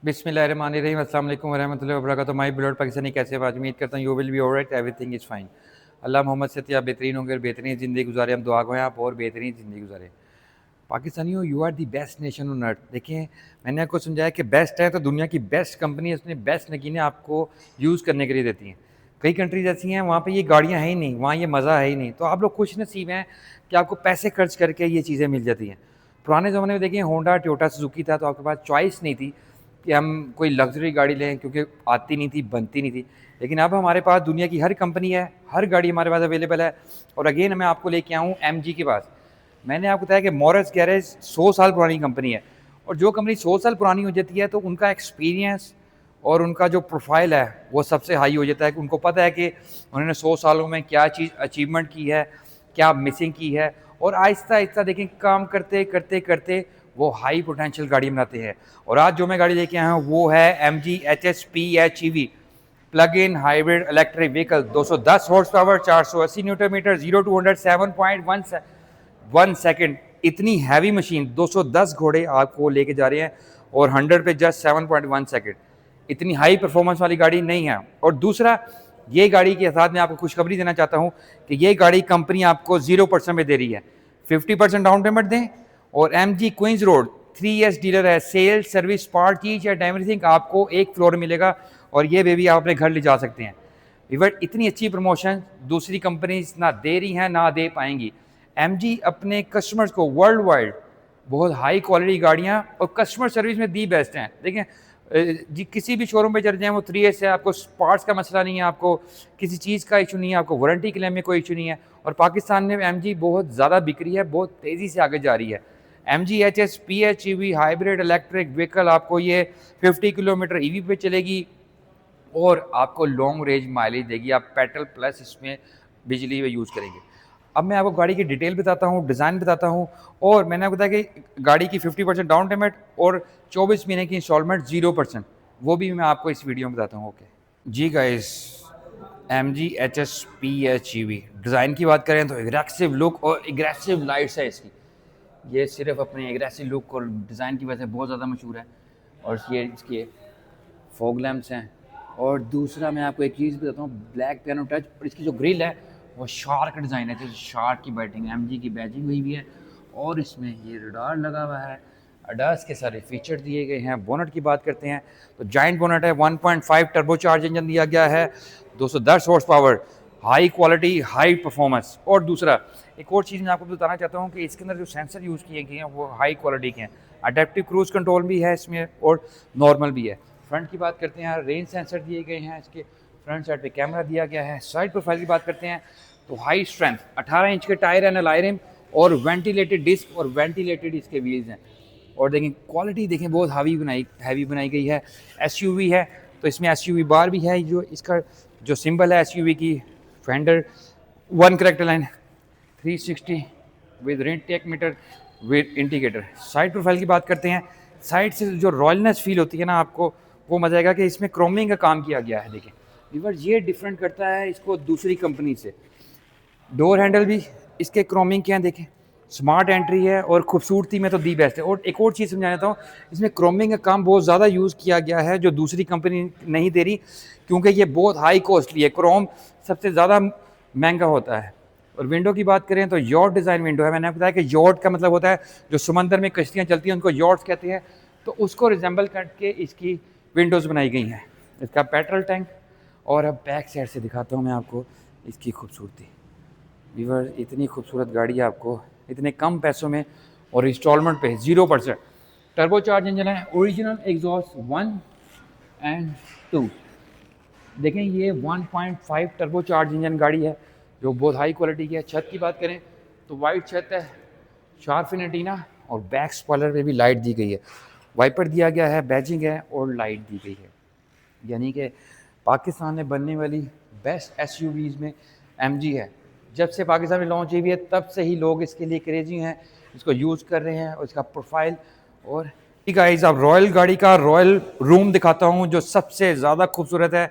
बिस्मिल्लाहिर्रहमानिर्रहीम अस्सलाम वालेकुम वरहमतुल्लाहि वबरकातुहू। माय बिलॉवड पाकिस्तानी, कैसे हो? आज उम्मीद करता हूँ you will be alright, everything is fine. Allah Mohammed से आप बेहतरीन होंगे और बेहतरीन ज़िंदगी गुजारे। हम दुआ करें आप और बेहतरीन ज़िंदगी गुजारें। पाकिस्तानियों, you are the best nation on earth. देखिए, मैंने आपको समझाया कि बेस्ट है तो दुनिया की बेस्ट कंपनी अपने बेस्ट नगीने आपको यूज़ करने के लिए देती हैं। कई कंट्रीज ऐसी हैं वहाँ पे ये गाड़ियाँ हैं ही नहीं, वहाँ ये मज़ा है ही नहीं। तो आप लोग खुश नसीब हैं कि आपको पैसे खर्च करके ये चीज़ें मिल जाती हैं। पुराने ज़माने में देखिए होंडा, टोयोटा, सुजुकी था, तो आपके पास चॉइस नहीं थी कि हम कोई लग्जरी गाड़ी लें, क्योंकि आती नहीं थी, बनती नहीं थी। लेकिन अब हमारे पास दुनिया की हर कंपनी है, हर गाड़ी हमारे पास अवेलेबल है। और अगेन मैं आपको लेके आऊँ एमजी के पास। मैंने आपको बताया कि मॉरस गैरेज 100 साल पुरानी कंपनी है, और जो कंपनी 100 साल पुरानी हो जाती है तो उनका एक्सपीरियंस और उनका जो प्रोफाइल है वो सबसे हाई हो जाता है। कि उनको पता है कि उन्होंने 100 सालों में क्या चीज़ अचीवमेंट की है, क्या मिसिंग की है, और आहिस्ता आहिस्ता देखें काम करते करते करते वो हाई पोटेंशियल गाड़ी बनाते हैं। और आज जो मैं गाड़ी लेके आया हूँ वो है MG HSPHEV plug in hybrid electric vehicle. 210 horse power, 480 Newton metre, 0 to 100 7.1 second. इतनी हैवी मशीन 210 घोड़े आपको लेके जा रहे हैं, और 100 पे जस्ट 7.1 सेकेंड। इतनी हाई परफॉर्मेंस वाली गाड़ी नहीं है। और दूसरा, ये गाड़ी के साथ मैं आपको खुशखबरी देना चाहता हूँ कि ये गाड़ी कंपनी आपको 0% में दे रही है। 50% डाउन पेमेंट दें, और MG Queens Road 3S dealer है। सेल्स, सर्विस, पार्ट, चीज एट एवरीथिंग आपको एक फ्लोर मिलेगा, और ये बेबी आप अपने घर ले जा सकते हैं। इवन इतनी अच्छी प्रमोशन दूसरी कंपनीज ना दे रही हैं, ना दे पाएंगी। MG अपने कस्टमर्स को वर्ल्ड वाइड बहुत हाई क्वालिटी गाड़ियाँ और कस्टमर सर्विस में दी बेस्ट हैं। देखें, जी किसी भी शोरूम पे चले जाएँ वो 3S है, आपको पार्ट्स का मसला नहीं है, आपको किसी चीज़ का इशू नहीं है, आपको वारंटी क्लेम में कोई इशू नहीं है। और पाकिस्तान में MG बहुत ज़्यादा बिक रही है, बहुत तेज़ी से आगे जा रही है। MG HSPHEV hybrid electric vehicle आपको ये 50 किलोमीटर EV पे चलेगी, और आपको लॉन्ग रेंज माइलेज देगी। आप पेट्रोल प्लस इसमें बिजली में यूज़ करेंगे। अब मैं आपको गाड़ी की डिटेल बताता हूँ, डिज़ाइन बताता हूँ, और मैंने आपको बताया कि गाड़ी की 50% डाउन पेमेंट और 24 महीने की इंस्टॉलमेंट 0%, वो भी मैं आपको इस वीडियो में बताता हूँ। ओके जी गाइस, MG HSPHEV डिज़ाइन की बात करें तो एग्रेसिव लुक और एग्रेसिव लाइट्स है इसकी। ये सिर्फ अपने एग्रेसिव लुक और डिज़ाइन की वजह से बहुत ज़्यादा मशहूर है। और ये इसके फॉग लैम्प्स हैं। और दूसरा मैं आपको एक चीज़ बताता हूँ, ब्लैक पियानो टच, और इसकी जो ग्रिल है वो शार्क डिज़ाइन है, जैसे शार्क की बैटिंग, MG की बैजिंग हुई भी है। और इसमें ये रडार लगा हुआ है, अडास के सारे फीचर दिए गए हैं। बोनट की बात करते हैं तो जाइंट बोनट है, 1.5 टर्बोचार्ज इंजन दिया गया है, 210 horse power, high quality, high performance. और दूसरा एक और चीज़ मैं आपको बताना चाहता हूँ कि इसके अंदर जो सेंसर यूज़ किए गए हैं वो हाई क्वालिटी के हैं। अडेप्टिव क्रूज़ कंट्रोल भी है इसमें, और नॉर्मल भी है। फ्रंट की बात करते हैं, रेंज सेंसर दिए गए हैं, इसके फ्रंट साइड पे कैमरा दिया गया है। साइड प्रोफाइल की बात करते हैं तो हाई स्ट्रेंथ 18 इंच के टायर है, एलॉय रिम, और वेंटिलेटेड डिस्क और वेंटिलेटेड इसके व्हील्स हैं। और देखें क्वालिटी, देखें बहुत हैवी बनाई गई है। SUV है तो इसमें SUV बार भी है, जो इसका जो सिंबल है SUV की, fender 1 character line 360 with rent tech metre with indicator. Side profile की बात करते हैं, साइड से जो रॉयलनेस फील होती है ना आपको, वो मजा आएगा कि इसमें क्रोमिंग का काम किया गया है। देखें वीवर, ये डिफरेंट करता है इसको दूसरी कंपनी से। डोर हैंडल भी इसके क्रोमिंग के हैं, देखें स्मार्ट एंट्री है, और खूबसूरती में तो दी बेस्ट है। और एक और चीज़ समझा देता हूँ, इसमें क्रोमिंग का काम बहुत ज़्यादा यूज़ किया गया है जो दूसरी कंपनी नहीं दे रही, क्योंकि ये बहुत हाई कॉस्टली है। क्रोम सबसे ज़्यादा महंगा होता है। और विंडो की बात करें तो यॉट डिज़ाइन विंडो है। मैंने आपको बताया कि यॉट का मतलब होता है जो समंदर में कश्तियाँ चलती हैं उनको यॉट्स कहते हैं, तो उसको रिजेंबल करके इसकी विंडोज़ बनाई गई हैं। इसका पेट्रोल टैंक। और अब बैक साइड से दिखाता हूँ मैं आपको इसकी खूबसूरती। वीवर, इतनी खूबसूरत गाड़ी है आपको इतने कम पैसों में, और इंस्टॉलमेंट पे 0%। टर्बोचार्ज इंजन है, ओरिजिनल एग्जॉस्ट 1 और 2। देखें ये 1.5 टर्बोचार्ज इंजन गाड़ी है जो बहुत हाई क्वालिटी की है। छत की बात करें तो वाइट छत है, शार्प एंटीना, और बैक स्पॉइलर पे भी लाइट दी गई है, वाइपर दिया गया है, बैजिंग है, और लाइट दी गई है। यानी कि पाकिस्तान में बनने वाली बेस्ट SUVs में MG है। जब से पाकिस्तान में लॉन्च हुई है तब से ही लोग इसके लिए क्रेजी हैं, इसको यूज़ कर रहे हैं, और इसका प्रोफाइल। और गाइस, अब रॉयल गाड़ी का रॉयल रूम दिखाता हूँ जो सबसे ज़्यादा खूबसूरत है।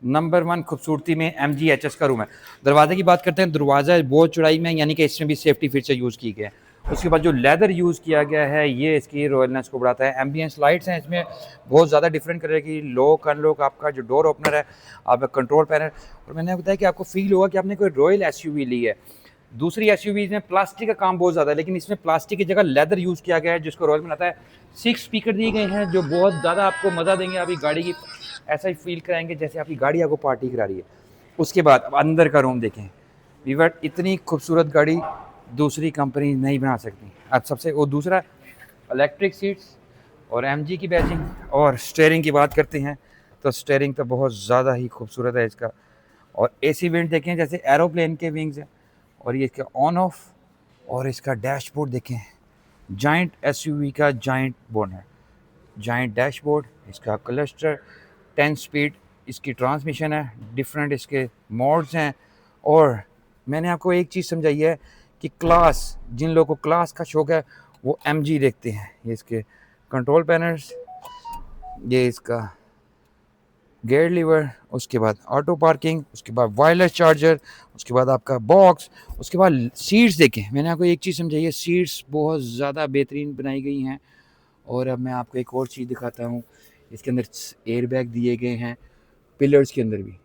नंबर 1 खूबसूरती में MG HS का रूम है। दरवाजे की बात करते हैं, दरवाज़ा बहुत चौड़ाई में, यानी कि इसमें भी सेफ्टी फीचर यूज़ किए गए हैं। उसके बाद जो लेदर यूज़ किया गया है ये इसकी रॉयलनेस को बढ़ाता है। एम्बियंस लाइट्स हैं इसमें बहुत ज़्यादा डिफरेंट करेगी। लॉक अनलॉक, आपका जो डोर ओपनर है, आपका कंट्रोल पैनल। और मैंने आपको बताया कि आपको फील होगा कि आपने कोई रॉयल एसयूवी ली है। दूसरी एसयूवीज में प्लास्टिक का काम बहुत ज़्यादा है, लेकिन इसमें प्लास्टिक की जगह लेदर यूज़ किया गया है जिसको रॉयल बनाता है। 6 स्पीकर दिए गए हैं जो बहुत ज़्यादा आपको मज़ा देंगे, आपकी गाड़ी की ऐसा ही फील कराएंगे जैसे आपकी गाड़ी आपको पार्टी करा रही है। उसके बाद अब अंदर का रूम देखें वीवर, इतनी खूबसूरत गाड़ी दूसरी कंपनी नहीं बना सकती। अब सबसे वो दूसरा इलेक्ट्रिक सीट्स और एमजी की बैजिंग। और स्टीयरिंग की बात करते हैं तो स्टीयरिंग तो बहुत ज़्यादा ही खूबसूरत है इसका। और एसी वेंट देखें जैसे एरोप्लेन के विंग्स हैं। और ये इसका ऑन ऑफ। और इसका डैशबोर्ड देखें, जाइंट एसयूवी का जाइंट बोनर, जाइंट डैशबोर्ड, इसका क्लस्टर, 10 स्पीड इसकी ट्रांसमिशन है, डिफरेंट इसके मोड्स हैं। और मैंने आपको एक चीज़ समझाई है कि क्लास, जिन लोगों को क्लास का शौक है वो एमजी देखते हैं। ये इसके कंट्रोल पैनल्स, ये इसका गियर लीवर, उसके बाद ऑटो पार्किंग, उसके बाद वायरलेस चार्जर, उसके बाद आपका बॉक्स, उसके बाद सीट्स देखें। मैंने आपको एक चीज़ समझाई है, सीट्स बहुत ज़्यादा बेहतरीन बनाई गई हैं। और अब मैं आपको एक और चीज़ दिखाता हूँ, इसके अंदर एयर बैग दिए गए हैं पिलर्स के अंदर भी।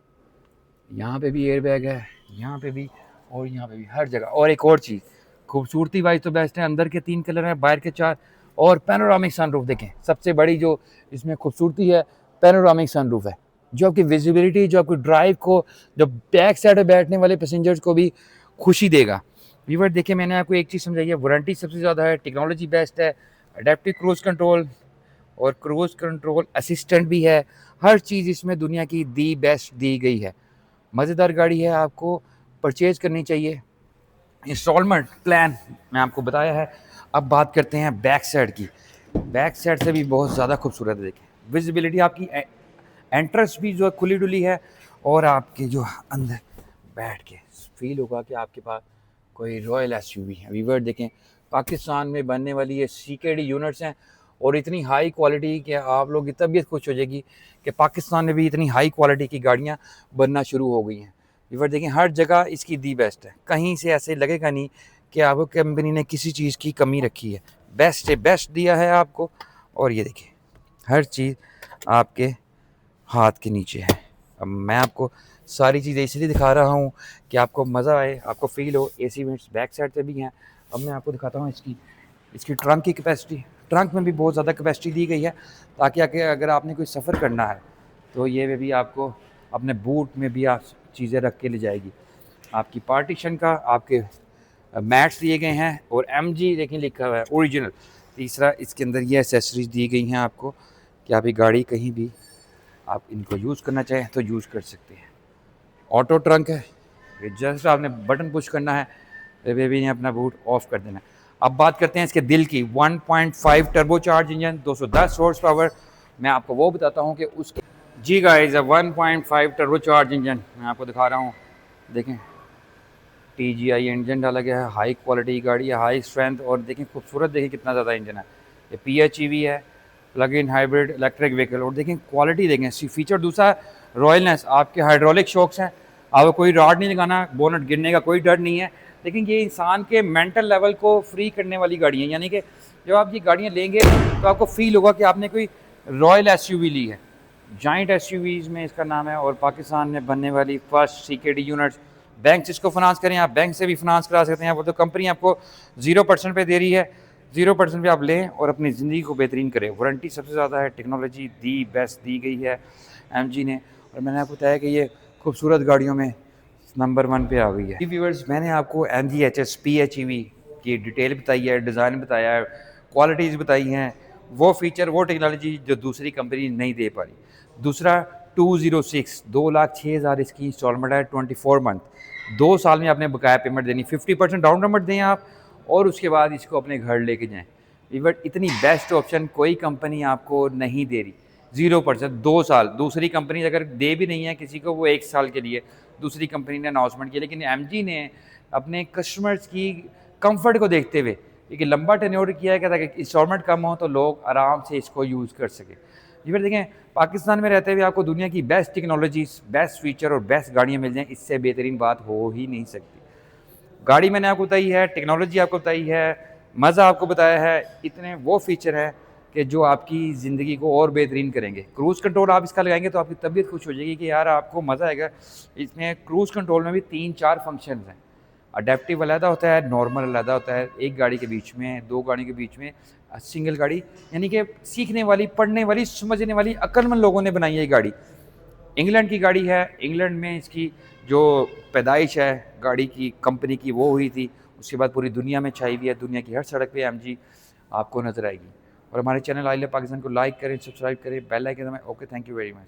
यहाँ पे भी एयर बैग है, यहाँ पे भी, और यहाँ पे भी, हर जगह। और एक और चीज़, खूबसूरती वाइज तो बेस्ट है, अंदर के 3 कलर हैं, बाहर के 4। और पैनोरामिक सनरूफ देखें, सबसे बड़ी जो इसमें खूबसूरती है पैनोरामिक सनरूफ है, जो आपकी विजिबिलिटी, जो आपकी ड्राइव को, जो बैक साइड में बैठने वाले पैसेंजर्स को भी खुशी देगा। व्यूअर देखिए, मैंने आपको एक चीज़ समझाई है, वारंटी सबसे ज़्यादा है, टेक्नोलॉजी बेस्ट है, अडेप्टिव क्रूज़ कंट्रोल और क्रूज़ कंट्रोल असिस्टेंट भी है। हर चीज़ इसमें दुनिया की दी बेस्ट दी गई है। मज़ेदार गाड़ी है, आपको परचेज़ करनी चाहिए। इंस्टॉलमेंट प्लान मैं आपको बताया है। अब बात करते हैं बैक साइड की। बैक साइड से भी बहुत ज़्यादा खूबसूरत है। देखें विजिबिलिटी, आपकी एंट्रेंस भी जो है खुली डुली है। और आपके जो अंदर बैठ के फील होगा कि आपके पास कोई रॉयल एसयूवी है। वीवर देखें, पाकिस्तान में बनने वाली ये सीकेडी यूनिट्स हैं और इतनी हाई क्वालिटी कि आप लोग की तबीयत खुश हो जाएगी कि पाकिस्तान में भी इतनी हाई क्वालिटी की गाड़ियाँ बनना शुरू हो गई हैं। वीवर देखें, हर जगह इसकी दी बेस्ट है, कहीं से ऐसे लगेगा नहीं कि आपको कंपनी ने किसी चीज़ की कमी रखी है। बेस्ट से बेस्ट दिया है आपको। और ये देखिए, हर चीज़ आपके हाथ के नीचे है। अब मैं आपको सारी चीज़ें इसलिए दिखा रहा हूँ कि आपको मज़ा आए, आपको फील हो। एसी वेंट्स बैक साइड पे भी हैं। अब मैं आपको दिखाता हूँ इसकी ट्रंक की कैपेसिटी। ट्रंक में भी बहुत ज़्यादा कैपेसिटी दी गई है ताकि अगर आपने कोई सफ़र करना है तो ये में भी आपको अपने बूट में भी आप चीज़ें रख के ले जाएगी। आपकी पार्टीशन का आपके मैट्स दिए गए हैं और एमजी देखिए लिखा हुआ है ओरिजिनल। तीसरा, इसके अंदर ये एसेसरीज दी गई हैं आपको कि आप ये गाड़ी कहीं भी आप इनको यूज़ करना चाहें तो यूज़ कर सकते हैं। ऑटो ट्रंक है, ये जस्ट आपने बटन पुश करना है, बेबी ने अपना बूट ऑफ कर देना है। अब बात करते हैं इसके दिल की। 1.5 टर्बोचार्ज इंजन, 210 हॉर्स पावर। मैं आपको वो बताता हूँ कि उसके जी गाइस, 1.5 टर्बोचार्ज इंजन मैं आपको दिखा रहा हूँ। देखें, TGI इंजन डाला गया है, हाई क्वालिटी गाड़ी है, हाई स्ट्रेंथ। और देखें खूबसूरत, देखें कितना ज़्यादा इंजन है। ये PHEV है, plug in hybrid electric vehicle. और देखें क्वालिटी, देखें फीचर। दूसरा, रॉयलनेस, आपके हाइड्रोलिक शॉक्स हैं, आपको कोई रॉड नहीं लगाना, बोनट गिरने का कोई डर नहीं है। लेकिन ये इंसान के मेंटल लेवल को फ्री करने वाली गाड़ी है, यानी कि जब आप ये गाड़ियाँ लेंगे तो आपको फील होगा कि आपने कोई रॉयल एसयूवी ली है। जाइंट एसयूवीज़ में इसका नाम है। और पाकिस्तान में बनने वाली फर्स्ट सीकेडी यूनिट्स। बैंक जिसको फाइनेंस करें, आप बैंक से भी फाइनेंस करा सकते हैं। वो तो कंपनी आपको 0% पे दे रही है, 0% पे आप लें और अपनी ज़िंदगी को बेहतरीन करें। वारंटी सबसे ज़्यादा है, टेक्नोलॉजी दी बेस्ट दी गई है एमजी ने। और मैंने आपको बताया कि ये खूबसूरत गाड़ियों में नंबर 1 पे आ गई है। व्यूअर्स, मैंने आपको MGHS PHEV की डिटेल बताई है, डिज़ाइन बताया है, क्वालिटीज़ बताई हैं, वो फीचर वो टेक्नोलॉजी जो दूसरी कंपनी नहीं दे पा रही। दूसरा, 206 2,06,000 इसकी इंस्टॉलमेंट है, 24 मंथ। 2 साल में आपने बकाया पेमेंट देनी, 50% डाउन पेमेंट दें आप और उसके बाद इसको अपने घर लेके जाएं। इवन इतनी बेस्ट ऑप्शन कोई कंपनी आपको नहीं दे रही। 0% 2 साल। दूसरी कंपनी अगर दे भी नहीं है किसी को, वो 1 साल के लिए दूसरी कंपनी ने अनाउंसमेंट किया। लेकिन एमजी ने अपने कस्टमर्स की कंफर्ट को देखते हुए एक लंबा टेन्योर किया है ताकि इंस्टॉलमेंट कम हो तो लोग आराम से इसको यूज़ कर सकें। जी फिर देखें, पाकिस्तान में रहते हुए आपको दुनिया की बेस्ट टेक्नोलॉजीज, बेस्ट फीचर और बेस्ट गाड़ियाँ मिल जाएँ, इससे बेहतरीन बात हो ही नहीं सकती। गाड़ी मैंने आपको बताई है, टेक्नोलॉजी आपको बताई है, मज़ा आपको बताया है, इतने वो फीचर है कि जो आपकी ज़िंदगी को और बेहतरीन करेंगे। क्रूज़ कंट्रोल आप इसका लगाएंगे तो आपकी तबीयत खुश हो जाएगी कि यार आपको मज़ा आएगा। इसमें क्रूज़ कंट्रोल में भी 3-4 फंक्शंस हैं। अडेप्टिव अलहदा होता है, नॉर्मल अलहदा होता है, एक गाड़ी के बीच में, 2 गाड़ी के बीच में सिंगल गाड़ी, यानी कि सीखने वाली, पढ़ने वाली, समझने वाली अक्लमंद लोगों ने बनाई है ये गाड़ी। इंग्लैंड की गाड़ी है, इंग्लैंड में इसकी जो पैदाइश है गाड़ी की, कंपनी की, वो हुई थी। उसके बाद पूरी दुनिया में छाई हुई है, दुनिया की हर सड़क पे एमजी आपको नज़र आएगी। और हमारे चैनल आई लव पाकिस्तान को लाइक करें, सब्सक्राइब करें, बेल आइकन दबाएं। Okay, thank you very much.